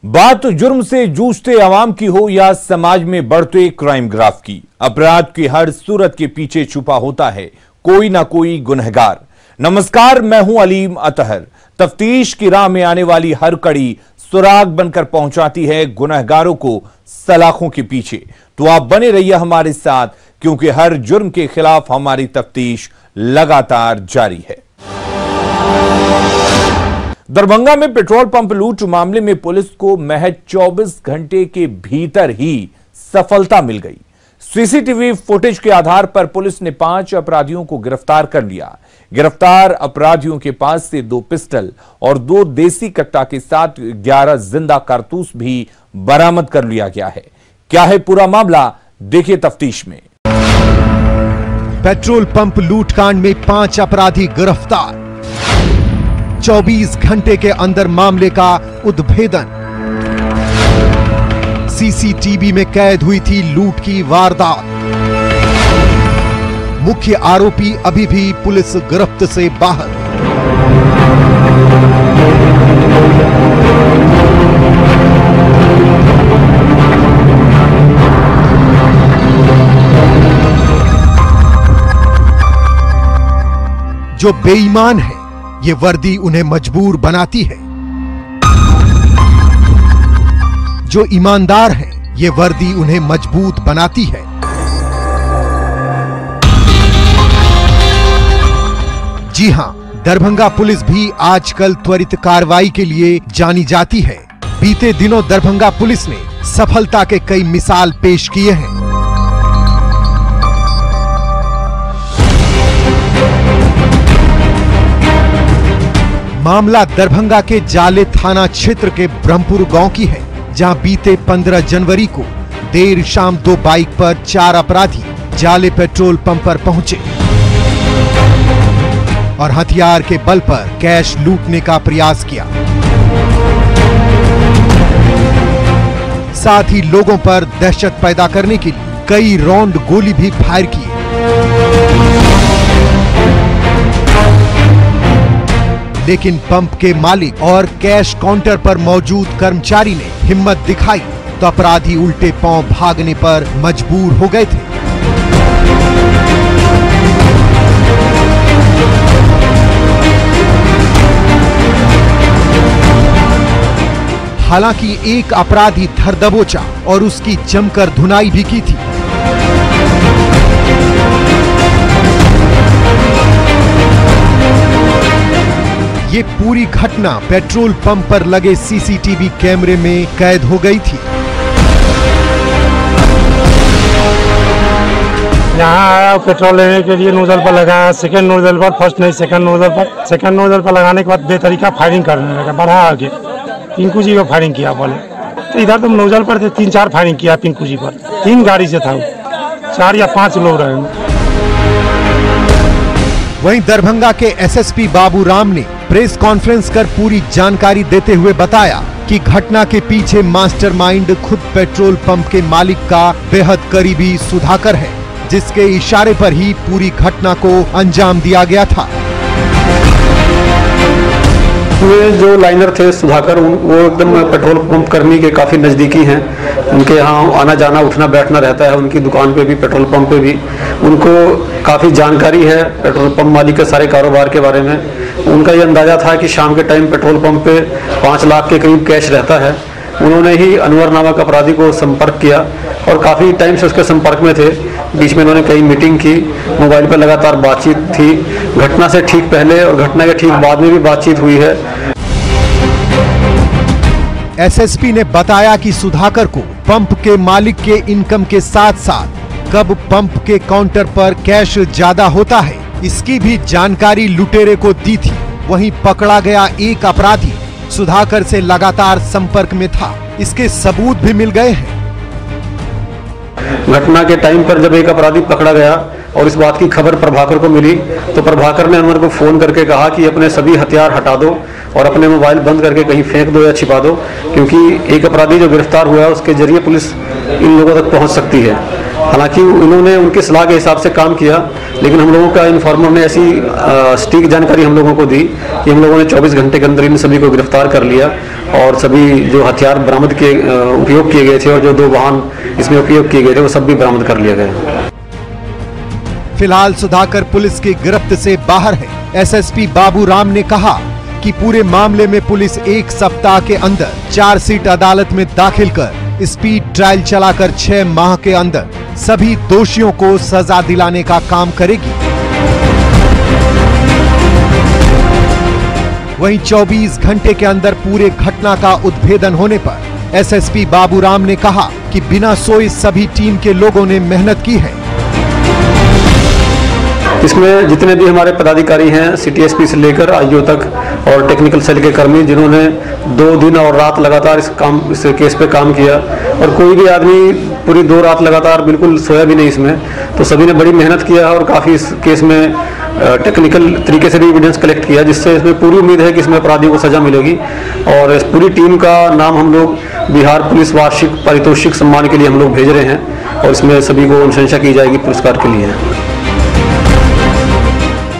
बात जुर्म से जूझते आवाम की हो या समाज में बढ़ते क्राइम ग्राफ की, अपराध की हर सूरत के पीछे छुपा होता है कोई ना कोई गुनहगार। नमस्कार, मैं हूं अलीम अतहर। तफ्तीश की राह में आने वाली हर कड़ी सुराग बनकर पहुंचाती है गुनहगारों को सलाखों के पीछे। तो आप बने रहिए हमारे साथ, क्योंकि हर जुर्म के खिलाफ हमारी तफ्तीश लगातार जारी है। दरभंगा में पेट्रोल पंप लूट मामले में पुलिस को महज 24 घंटे के भीतर ही सफलता मिल गई। सीसीटीवी फुटेज के आधार पर पुलिस ने 5 अपराधियों को गिरफ्तार कर लिया। गिरफ्तार अपराधियों के पास से 2 पिस्टल और 2 देसी कट्टा के साथ 11 जिंदा कारतूस भी बरामद कर लिया गया है। क्या है पूरा मामला, देखिए तफ्तीश में। पेट्रोल पंप लूटकांड में 5 अपराधी गिरफ्तार। 24 घंटे के अंदर मामले का उद्भेदन। सीसीटीवी में कैद हुई थी लूट की वारदात। मुख्य आरोपी अभी भी पुलिस गिरफ्त से बाहर। जो बेईमान है, ये वर्दी उन्हें मजबूर बनाती है। जो ईमानदार है, ये वर्दी उन्हें मजबूत बनाती है। जी हां, दरभंगा पुलिस भी आजकल त्वरित कार्रवाई के लिए जानी जाती है। बीते दिनों दरभंगा पुलिस ने सफलता के कई मिसाल पेश किए हैं। मामला दरभंगा के जाले थाना क्षेत्र के ब्रह्मपुर गांव की है, जहां बीते 15 जनवरी को देर शाम 2 बाइक पर 4 अपराधी जाले पेट्रोल पंप पर पहुंचे और हथियार के बल पर कैश लूटने का प्रयास किया। साथ ही लोगों पर दहशत पैदा करने के लिए कई राउंड गोली भी फायर की। लेकिन पंप के मालिक और कैश काउंटर पर मौजूद कर्मचारी ने हिम्मत दिखाई तो अपराधी उल्टे पांव भागने पर मजबूर हो गए थे। हालांकि एक अपराधी धर दबोचा और उसकी जमकर धुनाई भी की थी। ये पूरी घटना पेट्रोल पंप पर लगे सीसीटीवी कैमरे में कैद हो गई थी। यहाँ आया पेट्रोल लेने के लिए नोजल पर लगाया, सेकंड नोजल पर, फर्स्ट नहीं सेकंड नोजल पर लगाने के बाद बेतरीका फायरिंग करने लगा, बढ़ा आगे पिंकू जी को फायरिंग किया बोले तो इधर तो नोजल पर थे, 3-4 फायरिंग किया पिंकू जी पर। 3 गाड़ी से था, 4 या 5 लोग रहे। वहीं दरभंगा के एसएसपी बाबू राम ने प्रेस कॉन्फ्रेंस कर पूरी जानकारी देते हुए बताया कि घटना के पीछे मास्टरमाइंड खुद पेट्रोल पंप के मालिक का बेहद करीबी सुधाकर है, जिसके इशारे पर ही पूरी घटना को अंजाम दिया गया था। वे जो लाइनर थे सुधाकर, वो एकदम पेट्रोल पंप कर्मी के काफ़ी नज़दीकी हैं। उनके यहाँ आना जाना उठना बैठना रहता है। उनकी दुकान पे भी, पेट्रोल पंप पे भी उनको काफ़ी जानकारी है पेट्रोल पंप मालिक के सारे कारोबार के बारे में। उनका ये अंदाज़ा था कि शाम के टाइम पेट्रोल पंप पे 5 लाख के करीब कैश रहता है। उन्होंने ही अनवर नामक अपराधी को संपर्क किया और काफ़ी टाइम से उसके संपर्क में थे। बीच में उन्होंने कई मीटिंग की, मोबाइल पर लगातार बातचीत थी। घटना से ठीक पहले और घटना के ठीक बाद में भी बातचीत हुई है। एसएसपी ने बताया कि सुधाकर को पंप के मालिक के इनकम के साथ साथ कब पंप के काउंटर पर कैश ज्यादा होता है, इसकी भी जानकारी लुटेरे को दी थी। वहीं पकड़ा गया एक अपराधी सुधाकर से लगातार संपर्क में था, इसके सबूत भी मिल गए हैं। घटना के टाइम पर जब एक अपराधी पकड़ा गया और इस बात की खबर प्रभाकर को मिली तो प्रभाकर ने अनवर को फोन करके कहा कि अपने सभी हथियार हटा दो और अपने मोबाइल बंद करके कहीं फेंक दो या छिपा दो, क्योंकि एक अपराधी जो गिरफ्तार हुआ है उसके जरिए पुलिस इन लोगों तक पहुंच सकती है। हालांकि इन्होंने उनकी सलाह के हिसाब से काम किया, लेकिन हम लोगों का इन्फॉर्मर ने ऐसी सटीक जानकारी हम लोगों को दी कि हम लोगों ने 24 घंटे के अंदर इन सभी को गिरफ्तार कर लिया और सभी जो हथियार बरामद के उपयोग किए गए थे और जो 2 वाहन इसमें उपयोग किए गए थे वो सब भी बरामद कर लिए गए। फिलहाल सुधाकर पुलिस की गिरफ्त से बाहर है। एसएसपी बाबू राम ने कहा कि पूरे मामले में पुलिस 1 सप्ताह के अंदर चार्जशीट अदालत में दाखिल कर स्पीड ट्रायल चलाकर 6 माह के अंदर सभी दोषियों को सजा दिलाने का काम करेगी। वहीं 24 घंटे के अंदर पूरे घटना का उद्भेदन होने पर एसएसपी बाबू राम ने कहा कि बिना सोए सभी टीम के लोगों ने मेहनत की है। इसमें जितने भी हमारे पदाधिकारी हैं, सिटी एसपी से लेकर आईओ तक और टेक्निकल सेल के कर्मी, जिन्होंने 2 दिन और रात लगातार इस केस पे काम किया और कोई भी आदमी पूरी 2 रात लगातार बिल्कुल सोया भी नहीं इसमें, तो सभी ने बड़ी मेहनत किया और काफ़ी इस केस में टेक्निकल तरीके से भी एविडेंस कलेक्ट किया, जिससे इसमें पूरी उम्मीद है कि इसमें अपराधियों को सजा मिलेगी। और इस पूरी टीम का नाम हम लोग बिहार पुलिस वार्षिक पारितोषिक सम्मान के लिए हम लोग भेज रहे हैं और इसमें सभी को अनुशंसा की जाएगी पुरस्कार के लिए।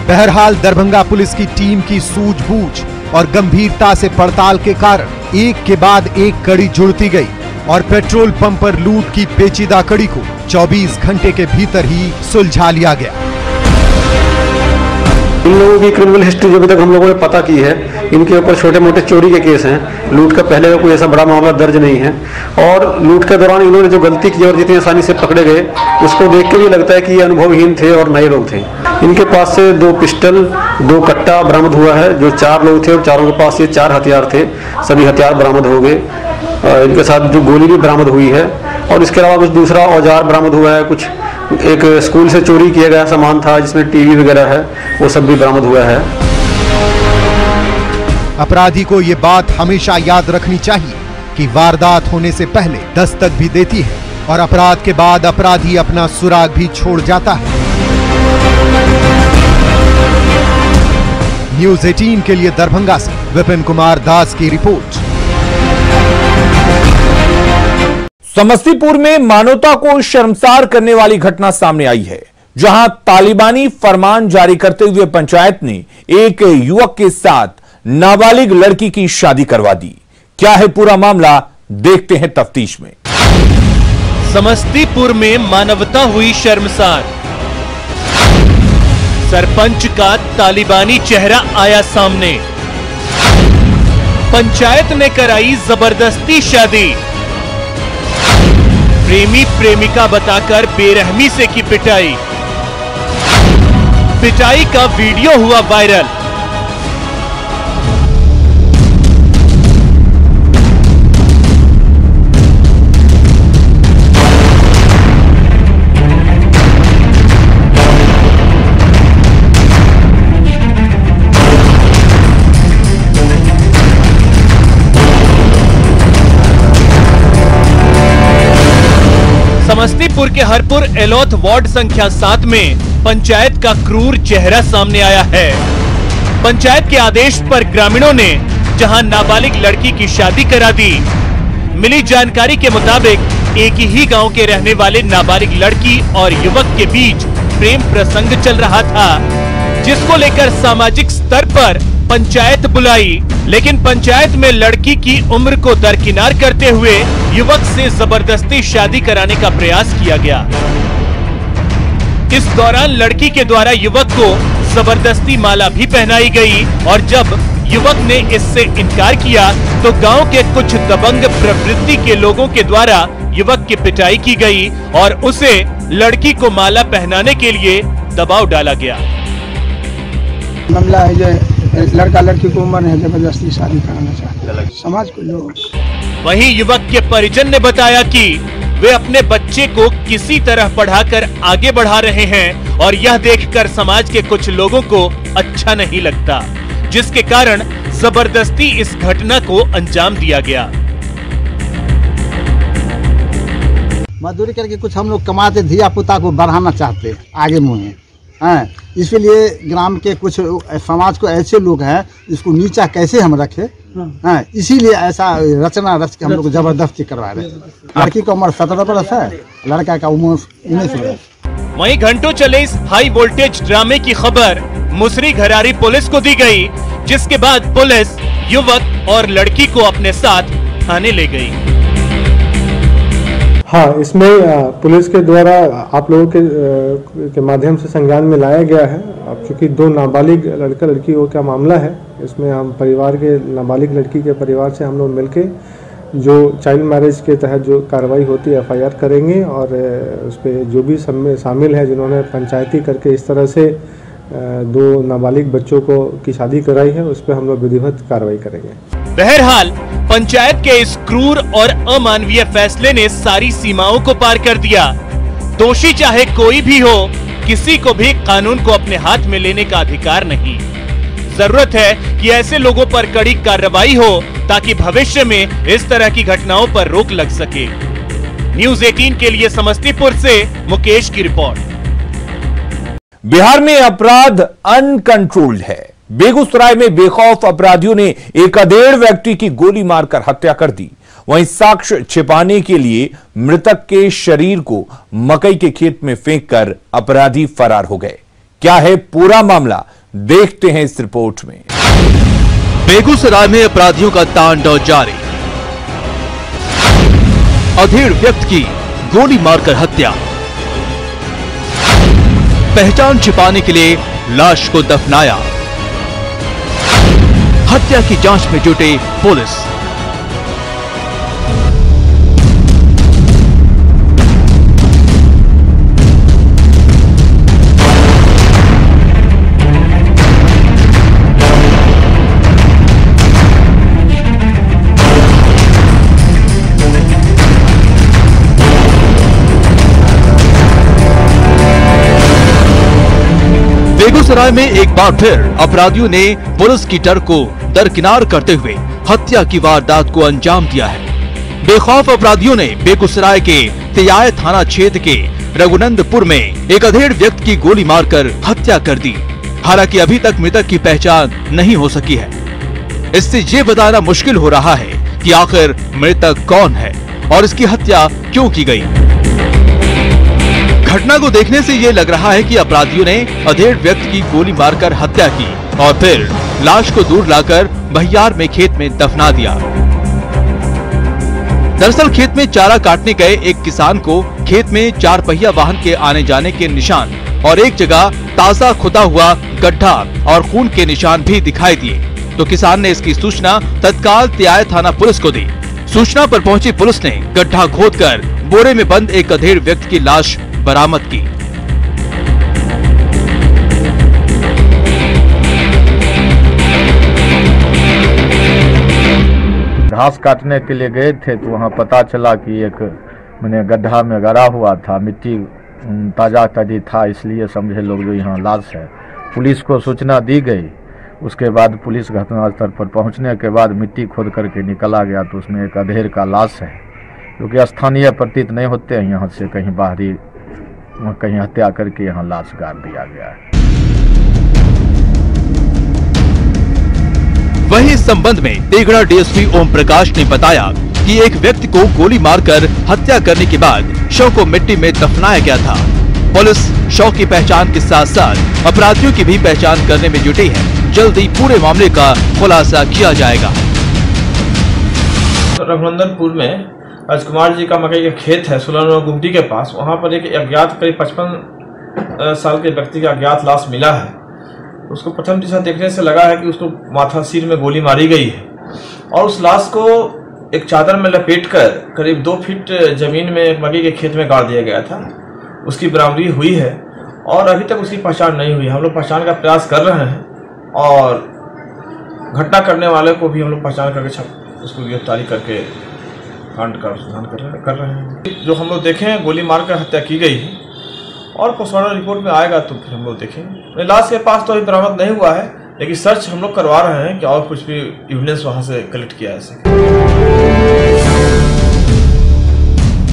बहरहाल दरभंगा पुलिस की टीम की सूझबूझ और गंभीरता से पड़ताल के कारण एक के बाद एक कड़ी जुड़ती गई और पेट्रोल पंप पर लूट की पेचीदा कड़ी को 24 घंटे के भीतर ही सुलझा लिया गया। इन लोगों की क्रिमिनल हिस्ट्री जो अभी तक हम लोगों ने पता की है, इनके ऊपर छोटे मोटे चोरी के केस हैं, लूट का पहले का कोई ऐसा बड़ा मामला दर्ज नहीं है। और लूट के दौरान इन्होंने जो गलती की और जितनी आसानी से पकड़े गए, उसको देख के भी लगता है कि ये अनुभवहीन थे और नए लोग थे। इनके पास से 2 पिस्टल, 2 कट्टा बरामद हुआ है। जो 4 लोग थे और चारों के पास ये 4 हथियार थे, सभी हथियार बरामद हो गए। इनके साथ जो गोली भी बरामद हुई है और इसके अलावा कुछ दूसरा औजार बरामद हुआ है। कुछ एक स्कूल से चोरी किया गया सामान था जिसमें टीवी वगैरह है, वो सब भी बरामद हुआ है। अपराधी को ये बात हमेशा याद रखनी चाहिए कि वारदात होने से पहले दस्तक भी देती है और अपराध के बाद अपराधी अपना सुराग भी छोड़ जाता है। न्यूज़ 18 के लिए दरभंगा से विपिन कुमार दास की रिपोर्ट। समस्तीपुर में मानवता को शर्मसार करने वाली घटना सामने आई है, जहां तालिबानी फरमान जारी करते हुए पंचायत ने एक युवक के साथ नाबालिग लड़की की शादी करवा दी। क्या है पूरा मामला, देखते हैं तफ्तीश में। समस्तीपुर में मानवता हुई शर्मसार, सरपंच का तालिबानी चेहरा आया सामने, पंचायत ने कराई जबरदस्ती शादी, प्रेमी प्रेमिका बताकर बेरहमी से की पिटाई, पिटाई का वीडियो हुआ वायरल। समस्तीपुर के हरपुर एलौथ वार्ड संख्या 7 में पंचायत का क्रूर चेहरा सामने आया है। पंचायत के आदेश पर ग्रामीणों ने जहां नाबालिग लड़की की शादी करा दी। मिली जानकारी के मुताबिक एक ही गांव के रहने वाले नाबालिग लड़की और युवक के बीच प्रेम प्रसंग चल रहा था, जिसको लेकर सामाजिक स्तर पर पंचायत बुलाई, लेकिन पंचायत में लड़की की उम्र को दरकिनार करते हुए युवक से जबरदस्ती शादी कराने का प्रयास किया गया। इस दौरान लड़की के द्वारा युवक को जबरदस्ती माला भी पहनाई गई और जब युवक ने इससे इनकार किया तो गांव के कुछ दबंग प्रवृत्ति के लोगों के द्वारा युवक की पिटाई की गई और उसे लड़की को माला पहनाने के लिए दबाव डाला गया। मामला है जो लड़का लड़की को उम्र है, जबरदस्ती शादी कराना चाहते हैं समाज के लोग। वहीं युवक के परिजन ने बताया कि वे अपने बच्चे को किसी तरह पढ़ाकर आगे बढ़ा रहे हैं और यह देखकर समाज के कुछ लोगों को अच्छा नहीं लगता, जिसके कारण जबरदस्ती इस घटना को अंजाम दिया गया। मजदूरी करके कुछ हम लोग कमाते, धिया पुता को बढ़ाना चाहते हैं आगे मुँहे, इसलिए ग्राम के कुछ समाज को ऐसे लोग हैं जिसको नीचा कैसे हम रखें हाँ, इसीलिए ऐसा रचना रच के हम लोग जबरदस्ती करवा रहे हैं। लड़की का उम्र 17 वर्ष है, लड़का का उम्र 19 वर्ष। वहीं घंटों चले इस हाई वोल्टेज ड्रामे की खबर मुसरी घरारी पुलिस को दी गई, जिसके बाद पुलिस युवक और लड़की को अपने साथ थाने ले गई। हाँ, इसमें पुलिस के द्वारा आप लोगों के माध्यम से संज्ञान में लाया गया है। अब चूंकि 2 नाबालिग लड़का लड़की का मामला है, इसमें हम परिवार के नाबालिग लड़की के परिवार से हम लोग मिलके जो चाइल्ड मैरिज के तहत जो कार्रवाई होती है FIR करेंगे और उस पर जो भी शामिल है जिन्होंने पंचायती करके इस तरह से 2 नाबालिग बच्चों की शादी कराई है, उस पर हम लोग विधिवत कार्रवाई करेंगे। बहरहाल पंचायत के इस क्रूर और अमानवीय फैसले ने सारी सीमाओं को पार कर दिया। दोषी चाहे कोई भी हो, किसी को भी कानून को अपने हाथ में लेने का अधिकार नहीं। जरूरत है कि ऐसे लोगों पर कड़ी कार्रवाई हो ताकि भविष्य में इस तरह की घटनाओं पर रोक लग सके। न्यूज़ 18 के लिए समस्तीपुर से मुकेश की रिपोर्ट। बिहार में अपराध अनकंट्रोल्ड है। बेगूसराय में बेखौफ अपराधियों ने एक अधेड़ व्यक्ति की गोली मारकर हत्या कर दी। वहीं साक्ष्य छिपाने के लिए मृतक के शरीर को मकई के खेत में फेंककर अपराधी फरार हो गए। क्या है पूरा मामला, देखते हैं इस रिपोर्ट में। बेगूसराय में अपराधियों का तांडव जारी। अधेड़ व्यक्ति की गोली मारकर हत्या। पहचान छिपाने के लिए लाश को दफनाया। हत्या की जांच में जुटे पुलिस। बेगूसराय में एक बार फिर अपराधियों ने पुलिस की डर को दरकिनार करते हुए हत्या की वारदात को अंजाम दिया है। बेखौफ अपराधियों ने बेगूसराय के तियाय थाना क्षेत्र के रघुनंदपुर में एक अधेड़ व्यक्ति की गोली मारकर हत्या कर दी। हालांकि अभी तक मृतक की पहचान नहीं हो सकी है। इससे ये बताना मुश्किल हो रहा है कि आखिर मृतक कौन है और इसकी हत्या क्यों की गई। घटना को देखने से ये लग रहा है कि अपराधियों ने अधेड़ व्यक्ति की गोली मारकर हत्या की और फिर लाश को दूर लाकर बहियार में खेत में दफना दिया। दरअसल खेत में चारा काटने गए एक किसान को खेत में 4 पहिया वाहन के आने जाने के निशान और एक जगह ताजा खुदा हुआ गड्ढा और खून के निशान भी दिखाई दिए, तो किसान ने इसकी सूचना तत्काल तियाय थाना पुलिस को दी। सूचना पर पहुंची पुलिस ने गड्ढा खोदकर बोरे में बंद एक अधेड़ व्यक्ति की लाश बरामद की। घास काटने के लिए गए थे तो वहाँ पता चला कि एक मैंने गड्ढा में गड़ा हुआ था, मिट्टी ताजा था, इसलिए समझे लोग जो यहाँ लाश है। पुलिस को सूचना दी गई। उसके बाद पुलिस घटनास्थल पर पहुँचने के बाद मिट्टी खोद करके निकला गया तो उसमें एक अधेड़ का लाश है, क्योंकि स्थानीय प्रतीत नहीं होते हैं, यहाँ से कहीं बाहरी कहीं हत्या करके यहाँ लाश गाड़ दिया गया है। वहीं इस संबंध में तेघड़ा डीएसपी ओम प्रकाश ने बताया कि एक व्यक्ति को गोली मारकर हत्या करने के बाद शव को मिट्टी में दफनाया गया था। पुलिस शव की पहचान के साथ साथ अपराधियों की भी पहचान करने में जुटी है। जल्दी पूरे मामले का खुलासा किया जाएगा। रघुनंदनपुर में राजकुमार जी का मकई का खेत है 16 नंबर गुमटी के पास। वहाँ पर एक अज्ञात करीब 55 साल के व्यक्ति का अज्ञात लाश मिला है। उसको प्रथम दृष्टया देखने से लगा है कि उसको माथा सिर में गोली मारी गई है और उस लाश को एक चादर में लपेटकर करीब 2 फीट जमीन में मकई के खेत में गाड़ दिया गया था। उसकी बरामदगी हुई है और अभी तक उसकी पहचान नहीं हुई। हम लोग पहचान का प्रयास कर रहे हैं और घटना करने वाले को भी हम लोग पहचान करके उसको गिरफ्तारी करके कांड का अनुसंधान कर रहे हैं। जो हम लोग देखे हैं गोली मारकर हत्या की गई है और पोस्टमार्टम रिपोर्ट में आएगा तो फिर हम लोग देखेंगे। लाश के पास तो अभी बरामद नहीं हुआ है, लेकिन सर्च हम लोग करवा रहे हैं कि और कुछ भी एविडेंस वहां से कलेक्ट किया जा सके।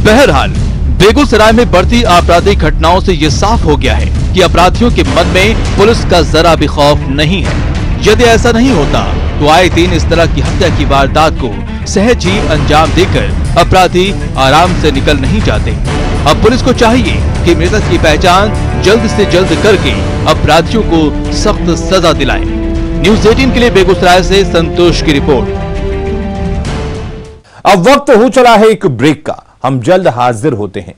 बहरहाल बेगूसराय में बढ़ती आपराधिक घटनाओं से ये साफ हो गया है कि अपराधियों के मन में पुलिस का जरा भी खौफ नहीं है। यदि ऐसा नहीं होता तो आए दिन इस तरह की हत्या की वारदात को सहज ही अंजाम देकर अपराधी आराम से निकल नहीं जाते। अब पुलिस को चाहिए कि मृतक की पहचान जल्द से जल्द करके अपराधियों को सख्त सजा दिलाए। न्यूज़ 18 के लिए बेगूसराय से संतोष की रिपोर्ट। अब वक्त हो चला है एक ब्रेक का, हम जल्द हाजिर होते हैं।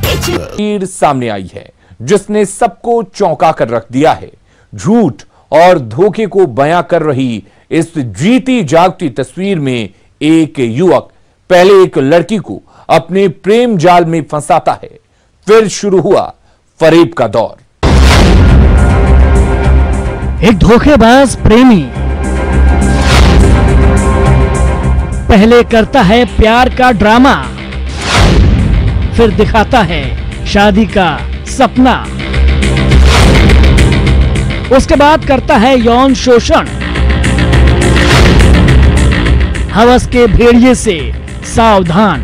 तस्वीर सामने आई है जिसने सबको चौंका कर रख दिया है। झूठ और धोखे को बयां कर रही इस जीती जागती तस्वीर में एक युवक पहले एक लड़की को अपने प्रेम जाल में फंसाता है, फिर शुरू हुआ फरेब का दौर। एक धोखेबाज प्रेमी पहले करता है प्यार का ड्रामा, फिर दिखाता है शादी का सपना, उसके बाद करता है यौन शोषण। हवस के भेड़िए से सावधान।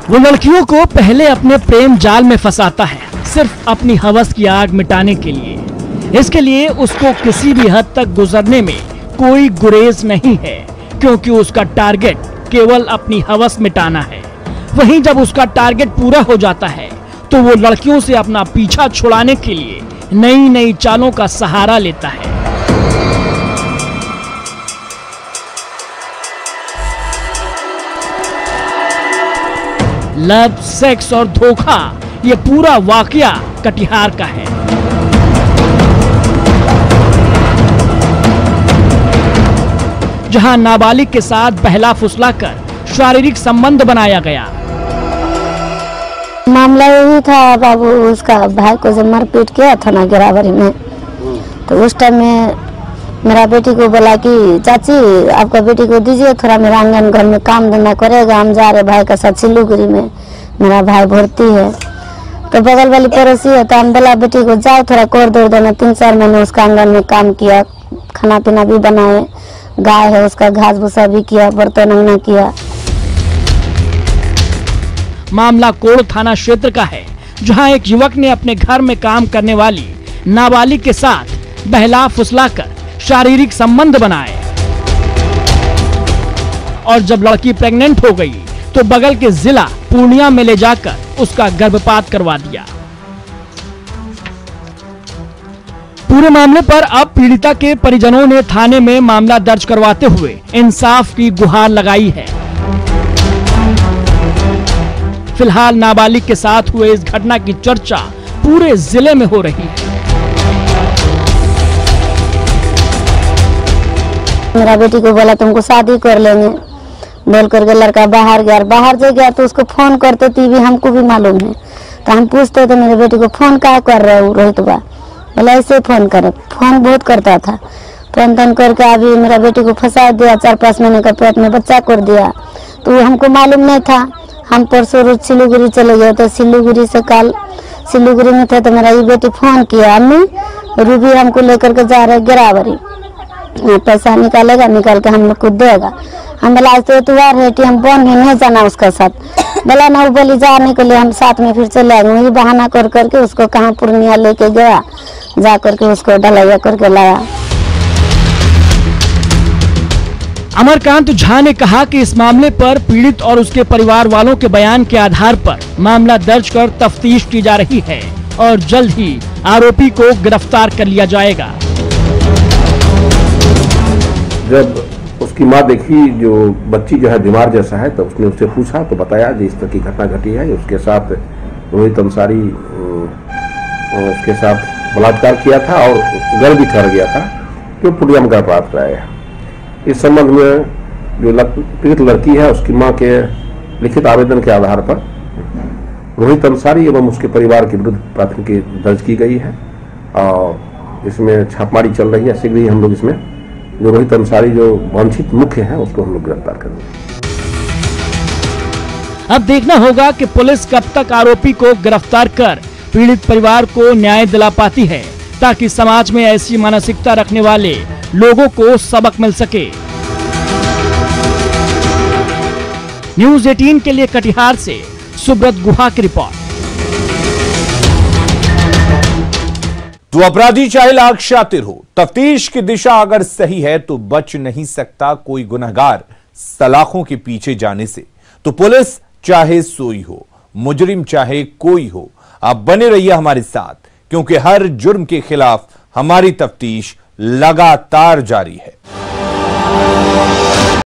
वो लड़कियों को पहले अपने प्रेम जाल में फंसाता है, सिर्फ अपनी हवस की आग मिटाने के लिए। इसके लिए उसको किसी भी हद तक गुजरने में कोई गुरेज नहीं है, क्योंकि उसका टारगेट केवल अपनी हवस मिटाना है। वहीं जब उसका टारगेट पूरा हो जाता है तो वो लड़कियों से अपना पीछा छुड़ाने के लिए नई नई चालों का सहारा लेता है। लव, सेक्स और धोखा, ये पूरा वाकया कटिहार का है। जहां नाबालिग के साथ बहला फुसलाकर शारीरिक संबंध बनाया गया। मामला यही था, बाबू उसका भाई को जब मारपीट किया था ना गिरावरी में, तो उस टाइम में मेरा बेटी को बोला कि चाची आपका बेटी को दीजिए, थोड़ा मेरा आंगन घर में काम धंधा करेगा, हम जा रहे भाई का साथ सिलीगुड़ी में, मेरा भाई भर्ती है। तो बगल वाली पड़ोसी है, तो हम बोला बेटी को जाओ थोड़ा कोर दौड़ देना। 3-4 महीने उसका आंगन में काम किया, खाना पीना भी बनाए, गाय है उसका घास भूसा भी किया, बर्तन अंगना किया। मामला कोड़ थाना क्षेत्र का है, जहां एक युवक ने अपने घर में काम करने वाली नाबालिग के साथ बहला फुसलाकर शारीरिक संबंध बनाए और जब लड़की प्रेग्नेंट हो गई तो बगल के जिला पूर्णिया में ले जाकर उसका गर्भपात करवा दिया। पूरे मामले पर अब पीड़िता के परिजनों ने थाने में मामला दर्ज करवाते हुए इंसाफ की गुहार लगाई है। फिलहाल नाबालिग के साथ हुए इस घटना की चर्चा पूरे जिले में हो रही है। मेरा बेटी को बोला तुमको शादी कर लेंगे, बोल करके लड़का बाहर गया, बाहर से गया तो उसको फोन करते थे भी, हमको भी मालूम है। तो हम पूछते थे मेरे बेटी को फोन क्या कर रहे हो रोहित बा, बोला ऐसे फोन करे, फोन बहुत करता था। फोन करके अभी मेरा बेटी को फंसा दिया, 4-5 महीने का पेट में बच्चा कर दिया, तो हमको मालूम नहीं था। हम परसों रोज सिलीगुड़ी चले गए, तो सिलीगुड़ी से कल सिलीगुड़ी में थे तो मेरा ये बेटी फोन किया, अम्मी रूबी हमको लेकर के जा रहे गिरावरी, पैसा निकालेगा, निकाल के हम लोग को देगा। हम बोला आज तो एतवार है, हम बन नहीं जाना उसका साथ, बोला ना वो बोली जाने के लिए हम साथ में फिर चले आएंगे। वही बहाना कर करके उसको कहाँ पूर्णिया लेके गया, जा करके उसको डलाया करके लाया। अमरकांत झा ने कहा कि इस मामले पर पीड़ित और उसके परिवार वालों के बयान के आधार पर मामला दर्ज कर तफ्तीश की जा रही है और जल्द ही आरोपी को गिरफ्तार कर लिया जाएगा। जब उसकी मां देखी जो बच्ची जो है बीमार जैसा है, तो उसने उससे पूछा तो बताया कि इस तरह की घटना घटी है, उसके साथ रोहित अंसारी उसके साथ बलात्कार किया था और गर्भ भी ठहर गया था, जो पूर्णिया में गर्भपात कराया। इस संबंध में जो पीड़ित लड़की है उसकी मां के लिखित आवेदन के आधार पर रोहित अंसारी एवं उसके परिवार के विरुद्ध प्राथमिकी दर्ज की गई है और इसमें छापेमारी चल रही है। शीघ्र ही हम लोग इसमें जो रोहित अंसारी जो वांछित मुख्य है उसको हम लोग गिरफ्तार करेंगे। अब देखना होगा कि पुलिस कब तक आरोपी को गिरफ्तार कर पीड़ित परिवार को न्याय दिला पाती है। ताकि समाज में ऐसी मानसिकता रखने वाले लोगों को सबक मिल सके। न्यूज 18 के लिए कटिहार से सुब्रत गुहा की रिपोर्ट। तो अपराधी चाहे लाख शातिर हो, तफ्तीश की दिशा अगर सही है तो बच नहीं सकता कोई गुनहगार सलाखों के पीछे जाने से। तो पुलिस चाहे सोई हो, मुजरिम चाहे कोई हो, आप बने रहिए हमारे साथ, क्योंकि हर जुर्म के खिलाफ हमारी तफ्तीश लगातार जारी है।